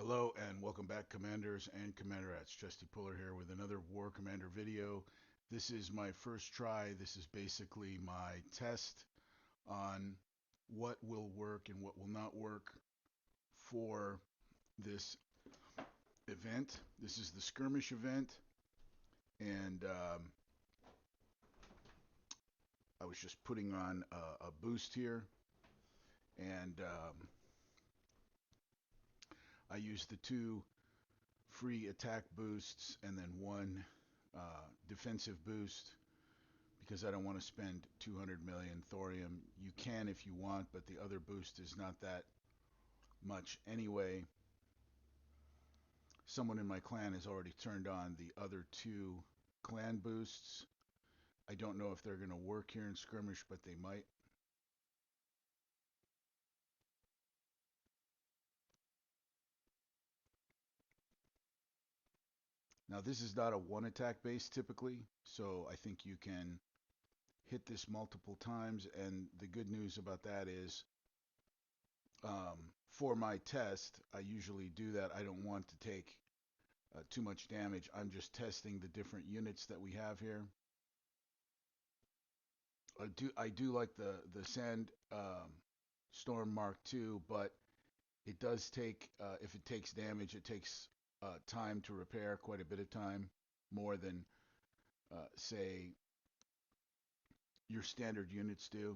Hello and welcome back, Commanders and Commanderettes. Justy Puller here with another War Commander video. This is my first try. This is basically my test on what will work and what will not work for this event. This is the Skirmish event, and I was just putting on a boost here, and I used the two free attack boosts and then one defensive boost because I don't want to spend 200 million thorium. You can if you want, but the other boost is not that much anyway. Someone in my clan has already turned on the other two clan boosts. I don't know if they're going to work here in Skirmish, but they might. Now, this is not a one attack base typically, so I think you can hit this multiple times. And the good news about that is for my test, I usually do that. I don't want to take too much damage. I'm just testing the different units that we have here. I do like the Sand Storm Mark II, but it does take if it takes damage, it takes time to repair, quite a bit of time, more than say your standard units do.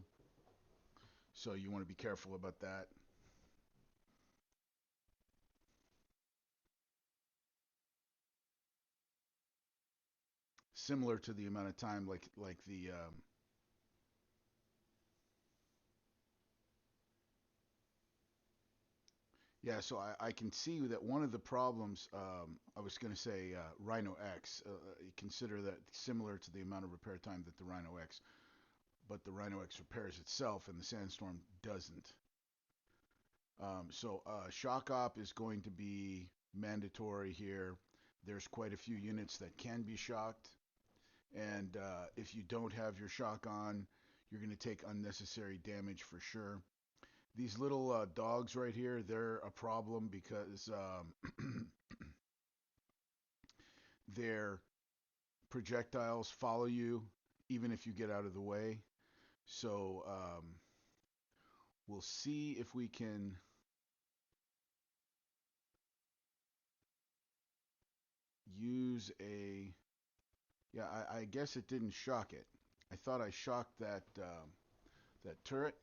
So you want to be careful about that. Similar to the amount of time like the yeah, so I can see that one of the problems, I was going to say Rhino X, consider that similar to the amount of repair time that the Rhino X, but the Rhino X repairs itself and the Sandstorm doesn't. So Shock Op is going to be mandatory here. There's quite a few units that can be shocked, and if you don't have your shock on, you're going to take unnecessary damage for sure. These little dogs right here, they're a problem because their projectiles follow you even if you get out of the way. So we'll see if we can use a. Yeah, I guess it didn't shock it. I thought I shocked that turret.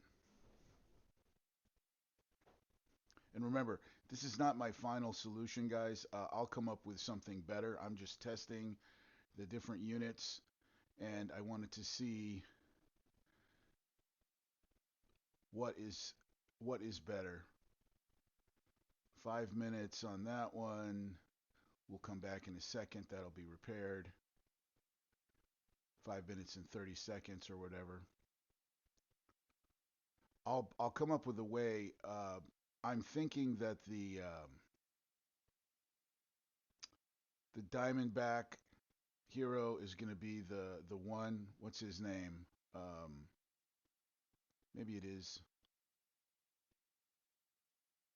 And remember, this is not my final solution, guys. I'll come up with something better. I'm just testing the different units, and I wanted to see what is what is better. 5 minutes on that one. We'll come back in a second. That'll be repaired. 5 minutes and 30 seconds or whatever. I'll come up with a way. I'm thinking that the Diamondback hero is going to be the one. What's his name? Um, Maybe it is.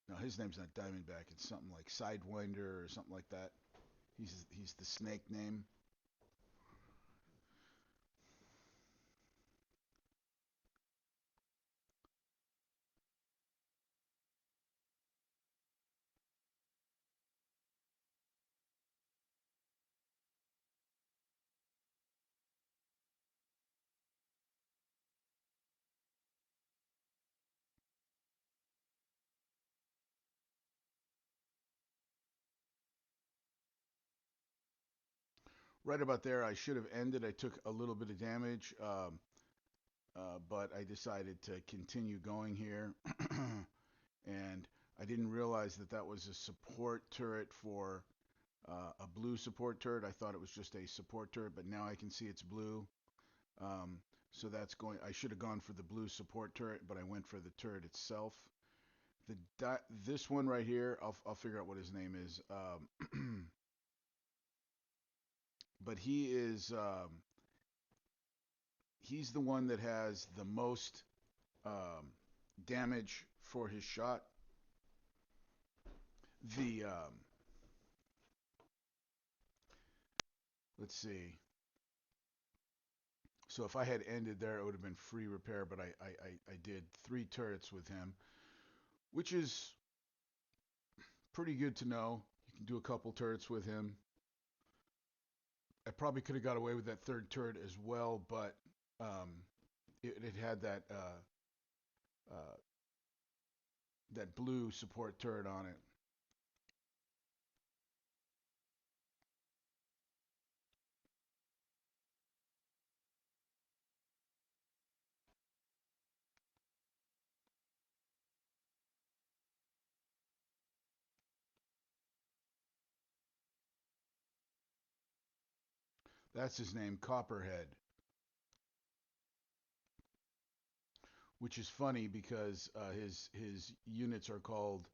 No, his name's not Diamondback. It's something like Sidewinder or something like that. He's the snake name. Right about there, I should have ended. I took a little bit of damage, but I decided to continue going here. And I didn't realize that that was a support turret for a blue support turret. I thought it was just a support turret, but now I can see it's blue. So that's going. I should have gone for the blue support turret, but I went for the turret itself. This one right here, I'll figure out what his name is. But he's the one that has the most um, damage for his shot. The let's see. So if I had ended there, it would have been free repair, but I did 3 turrets with him, which is pretty good to know. You can do a couple turrets with him. I probably could have got away with that third turret as well, but um, it had uh, that blue support turret on it. That's his name, Copperhead, which is funny because his units are called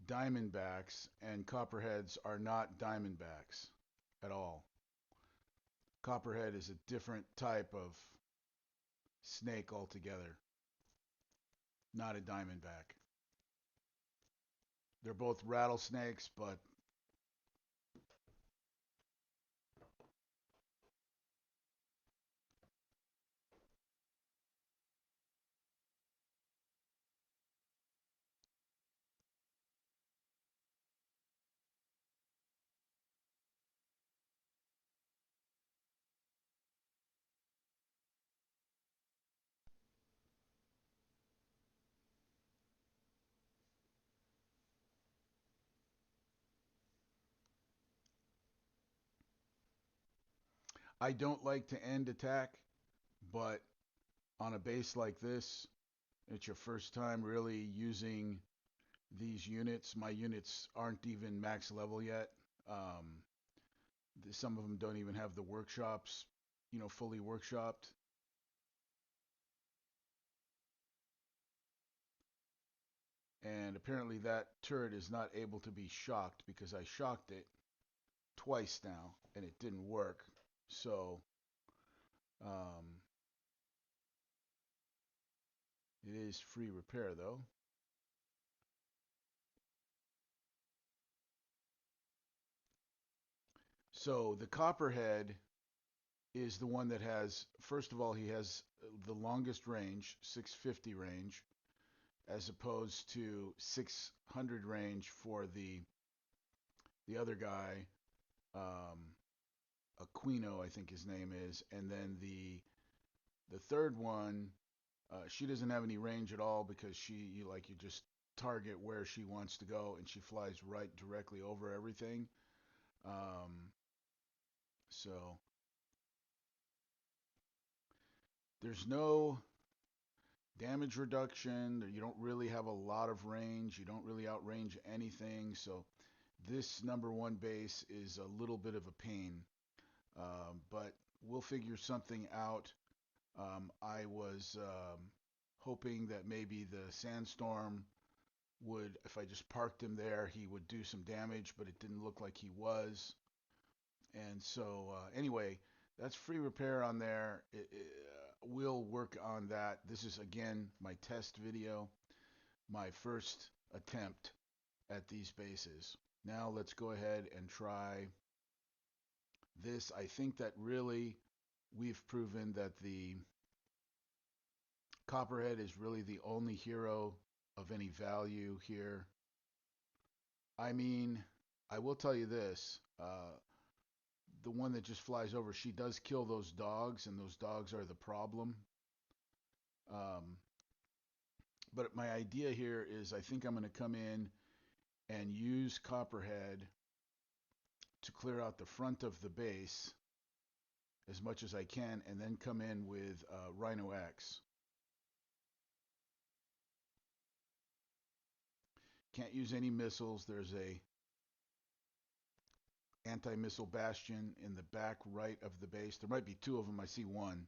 Diamondbacks, and Copperheads are not Diamondbacks at all. Copperhead is a different type of snake altogether, not a Diamondback. They're both rattlesnakes, but I don't like to end attack, but on a base like this, it's your first time really using these units. My units aren't even max level yet. Um, some of them don't even have the workshops, fully workshopped. And apparently that turret is not able to be shocked because I shocked it twice now and it didn't work. So um, it is free repair though. So the Copperhead is the one that has, first of all, he has the longest range, 650 range, as opposed to 600 range for the other guy, um, Aquino, I think his name is, and then the third one, she doesn't have any range at all because you just target where she wants to go and she flies right directly over everything. Um, so there's no damage reduction. You don't really have a lot of range. You don't really outrange anything. So this number one base is a little bit of a pain, but we'll figure something out. I was hoping that maybe the sandstorm would, if I just parked him there, he would do some damage, but it didn't look like he was. And so, anyway, that's free repair on there. We'll work on that. This is, again, my test video, my first attempt at these bases. Now let's go ahead and try this. I think that really we've proven that the Copperhead is really the only hero of any value here. I mean, I will tell you this. The one that just flies over, she does kill those dogs, and those dogs are the problem. Um, but my idea here is I think I'm going to come in and use Copperhead to clear out the front of the base as much as I can, and then come in with Rhino X. Can't use any missiles. There's a anti-missile bastion in the back right of the base. There might be 2 of them. I see one.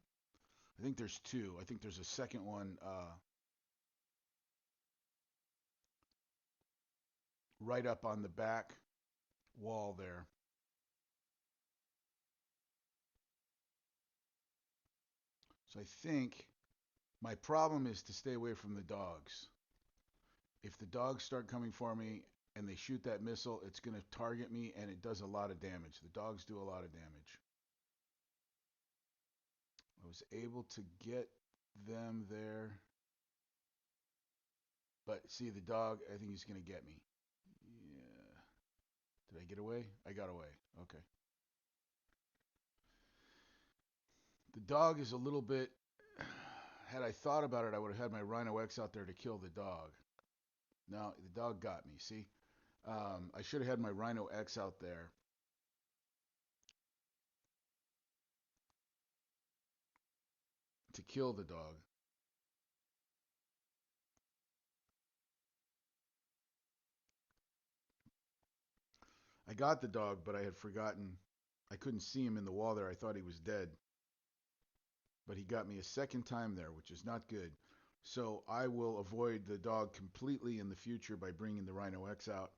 I think there's 2. I think there's a second one right up on the back wall there. So I think my problem is to stay away from the dogs. If the dogs start coming for me, and they shoot that missile, it's going to target me, and it does a lot of damage. The dogs do a lot of damage. I was able to get them there, but see the dog, I think he's going to get me. Yeah. Did I get away? I got away. Okay. The dog is a little bit. Had I thought about it, I would have had my Rhino X out there to kill the dog. No, the dog got me. See, I should have had my Rhino X out there to kill the dog. I got the dog, but I had forgotten. I couldn't see him in the wall there. I thought he was dead. But he got me a second time there, which is not good. So I will avoid the dog completely in the future by bringing the Rhino X out.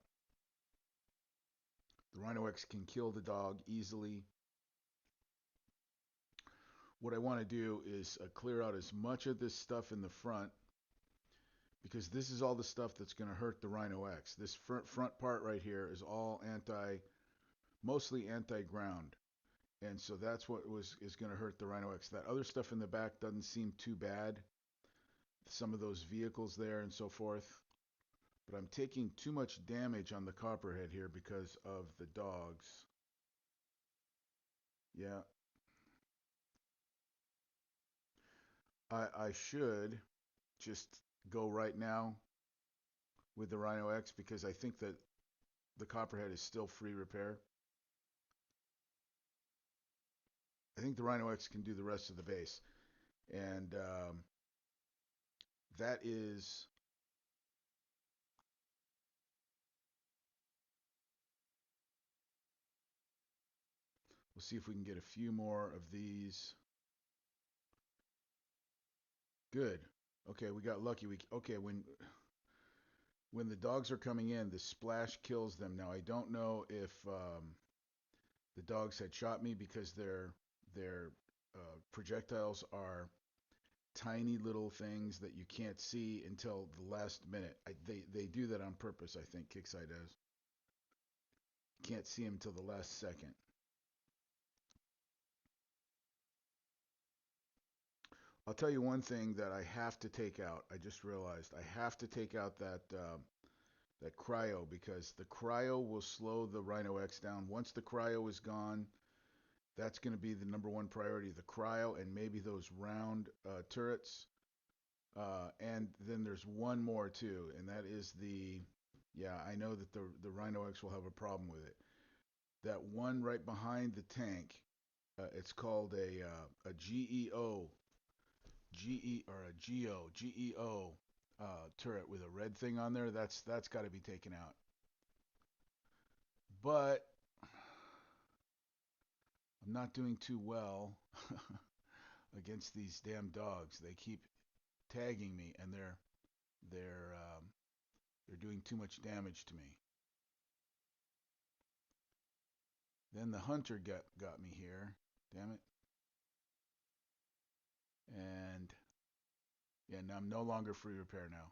The Rhino X can kill the dog easily. What I want to do is clear out as much of this stuff in the front, because this is all the stuff that's going to hurt the Rhino X. This front part right here is all mostly anti-ground. And so that's what is going to hurt the Rhino X. That other stuff in the back doesn't seem too bad. Some of those vehicles there and so forth. But I'm taking too much damage on the Copperhead here because of the dogs. Yeah. I should just go right now with the Rhino X because I think that the Copperhead is still free repair. I think the Rhino X can do the rest of the base. And that is. We'll see if we can get a few more of these. Good. Okay, we got lucky. Okay, when the dogs are coming in, the splash kills them. Now I don't know if the dogs had shot me because their projectiles are tiny little things that you can't see until the last minute. They do that on purpose. I think Kickside does. Can't see them till the last second. I'll tell you one thing that I have to take out. I just realized I have to take out that cryo because the cryo will slow the Rhino X down. Once the cryo is gone, that's going to be the number one priority. The cryo and maybe those round turrets. And then there's one more too, and that is yeah, I know that the Rhino X will have a problem with it. That one right behind the tank, it's called a GEO, or a GEO turret with a red thing on there. That's got to be taken out. But I'm not doing too well against these damn dogs. They keep tagging me, and they're they're doing too much damage to me. Then the hunter got me here. Damn it. And yeah, now I'm no longer free repair now.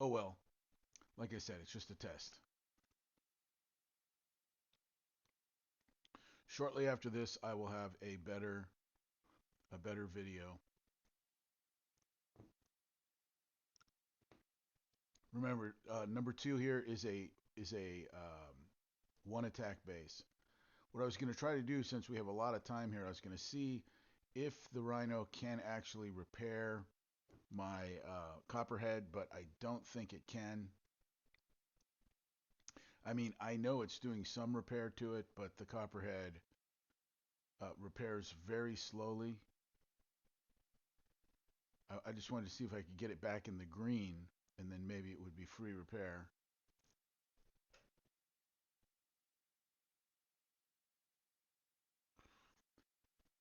Oh well. Like I said, it's just a test. Shortly after this, I will have a better video. Remember, number 2 here is a one attack base. What I was going to try to do, since we have a lot of time here, I was going to see if the Rhino can actually repair my Copperhead, but I don't think it can. I mean, I know it's doing some repair to it, but the Copperhead repairs very slowly. I just wanted to see if I could get it back in the green, and then maybe it would be free repair.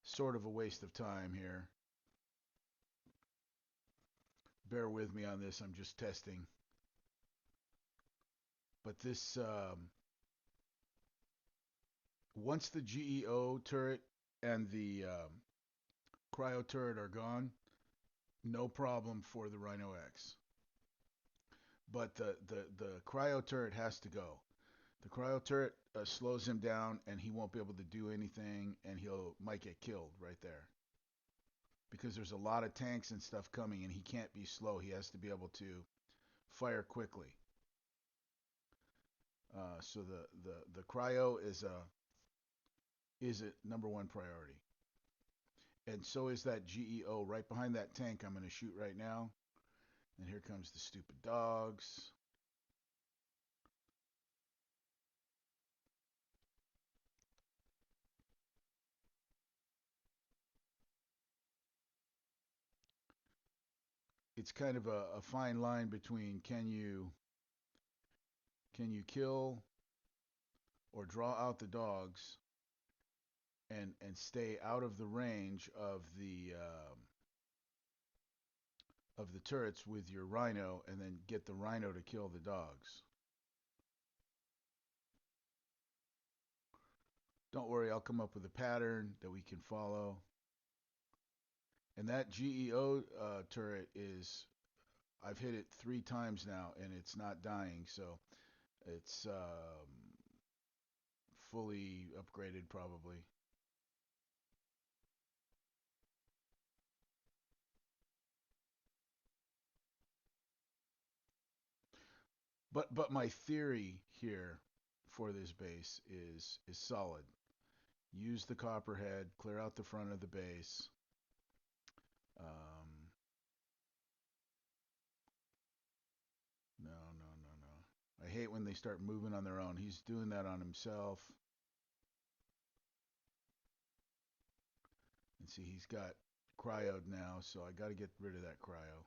Sort of a waste of time here. Bear with me on this. I'm just testing. But this, once the GEO turret and the cryo turret are gone, no problem for the Rhino X. But the cryo turret has to go. The cryo turret slows him down, and he won't be able to do anything, and he'll might get killed right there because there's a lot of tanks and stuff coming, and he can't be slow. He has to be able to fire quickly. So the cryo is a number one priority, and so is that GEO right behind that tank. I'm going to shoot right now, and here comes the stupid dogs. It's kind of a fine line between can you kill or draw out the dogs and stay out of the range of the turrets with your rhino, and then get the rhino to kill the dogs. Don't worry, I'll come up with a pattern that we can follow. And that GEO turret is, I've hit it 3 times now, and it's not dying, so it's fully upgraded probably. But my theory here for this base is solid. Use the copperhead, clear out the front of the base. Um, no, no, no, no. I hate when they start moving on their own. He's doing that on himself. And see, he's got cryoed now, so I got to get rid of that cryo.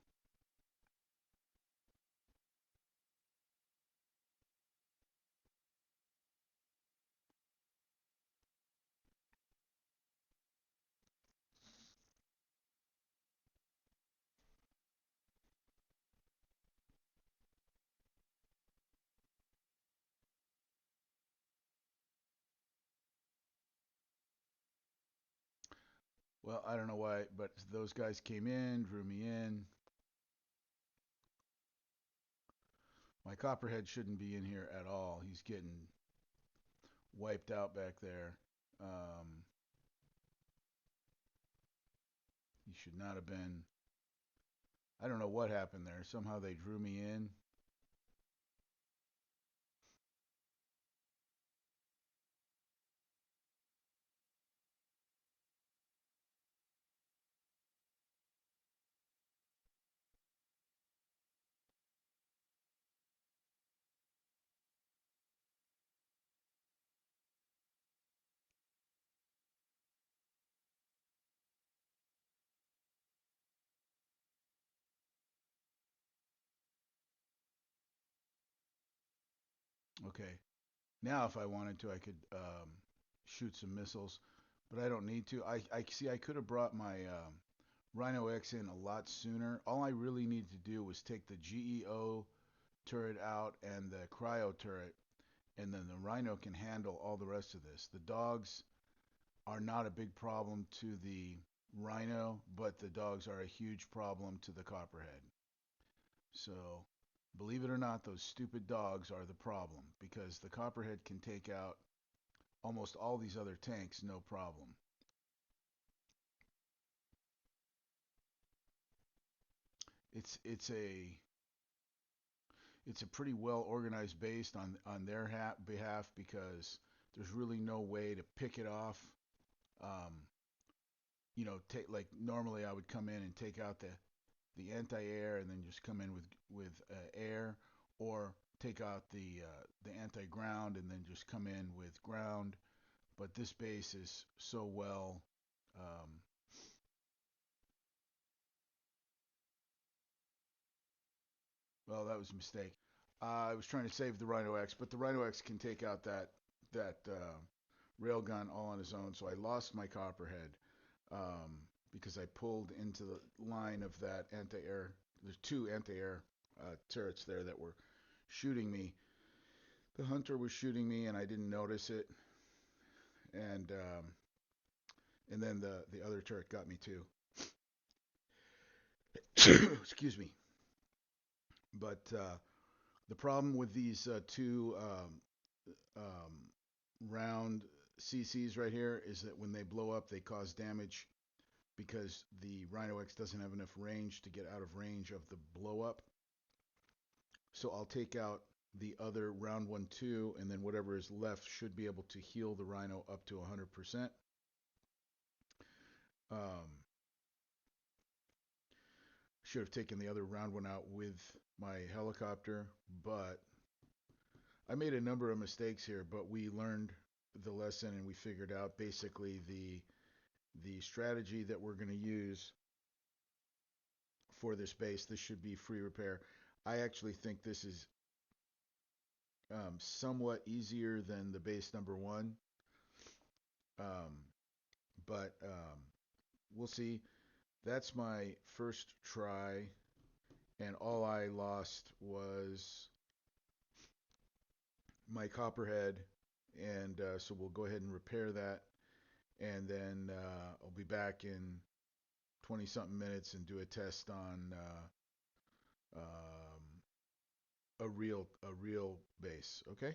Well, I don't know why, but those guys came in, drew me in. My copperhead shouldn't be in here at all. He's getting wiped out back there. Um, he should not have been. I don't know what happened there. Somehow they drew me in. Okay. Now, if I wanted to, I could shoot some missiles, but I don't need to. I see. I could have brought my Rhino X in a lot sooner. All I really needed to do was take the GEO turret out and the cryo turret, and then the Rhino can handle all the rest of this. The dogs are not a big problem to the Rhino, but the dogs are a huge problem to the Copperhead. So, believe it or not, those stupid dogs are the problem because the Copperhead can take out almost all these other tanks no problem. It's it's a it's a pretty well organized base on their behalf because there's really no way to pick it off. Um, take like normally I would come in and take out the anti-air and then just come in with air, or take out the anti-ground and then just come in with ground. But this base is so well. Um, well, that was a mistake. I was trying to save the Rhino X, but the Rhino X can take out that railgun all on his own. So I lost my Copperhead because I pulled into the line of that anti-air. There's 2 anti-air turrets there that were shooting me. The hunter was shooting me, and I didn't notice it. And And then the other turret got me too. Excuse me. But the problem with these two round CCs right here is that when they blow up, they cause damage because the Rhino X doesn't have enough range to get out of range of the blow up. So I'll take out the other round one too, and then whatever is left should be able to heal the Rhino up to 100%. Should have taken the other round one out with my helicopter, but I made a number of mistakes here, but we learned the lesson and we figured out basically the strategy that we're going to use for this base. This should be free repair. I actually think this is somewhat easier than the base number one, um, but we'll see. That's my first try, and all I lost was my copperhead, and so we'll go ahead and repair that, and then I'll be back in 20 something minutes and do a test on a real base. Okay.